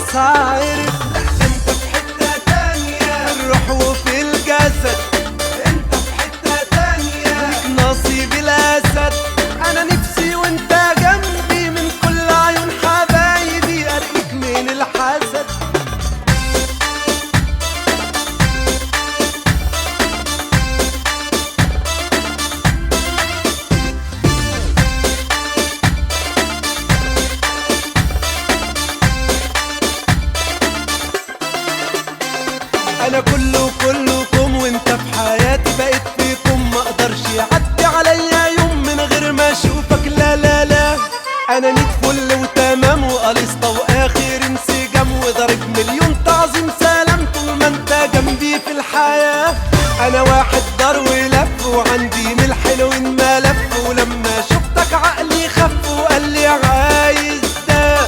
خلاص عارف. انت في حتة تانية، الروح وفي الجسد انت في حتة تانية. ليك نصيب الاسد. انا نفسي وانت جنبي من كل عيون حبايبي ارقيك من الحسد. انا كلكم وانت في حياتي بقيت فيكم، ما اقدرش يعدي عليا يوم من غير ما اشوفك. لا لا لا انا نيت فل وتمام وقليصة واخر انسجام وضرب مليون تعظيم سلام طول ما انت جنبي في الحياة. انا واحد دار ولف وعندي من الحلوين ملف، ولما شفتك عقلي خف وقال لي عايز ده.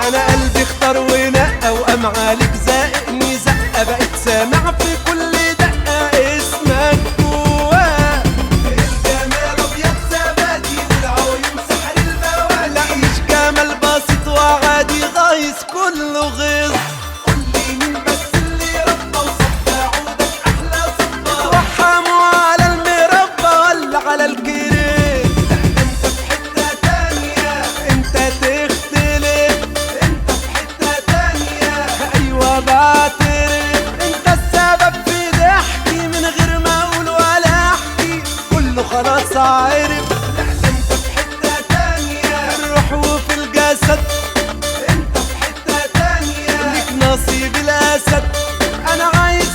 انا قلبي اختار ونقى وقام عليك زائقني زقة، بقيت سامع في كل دقة اسمك جواه. الجمال ابيض زبادي والعيون سحر البوادي. لا مش جمال بسيط وعادي غايز كله غيظ. قولي مين بس اللي ربى وصب عودك احلى صبا. توحموا على المربى ولا على الكريم؟ انت في حتة تانية، انت تختلف. انت في حتة تانية. ايوه بعترف، انت السبب في ضحكي من غير ما اقول ولا احكي، كله خلاص عارف. انت في حتة تانية، الروح وفي الجسد انت في حتة تانية. ليك نصيب الاسد. انا عايش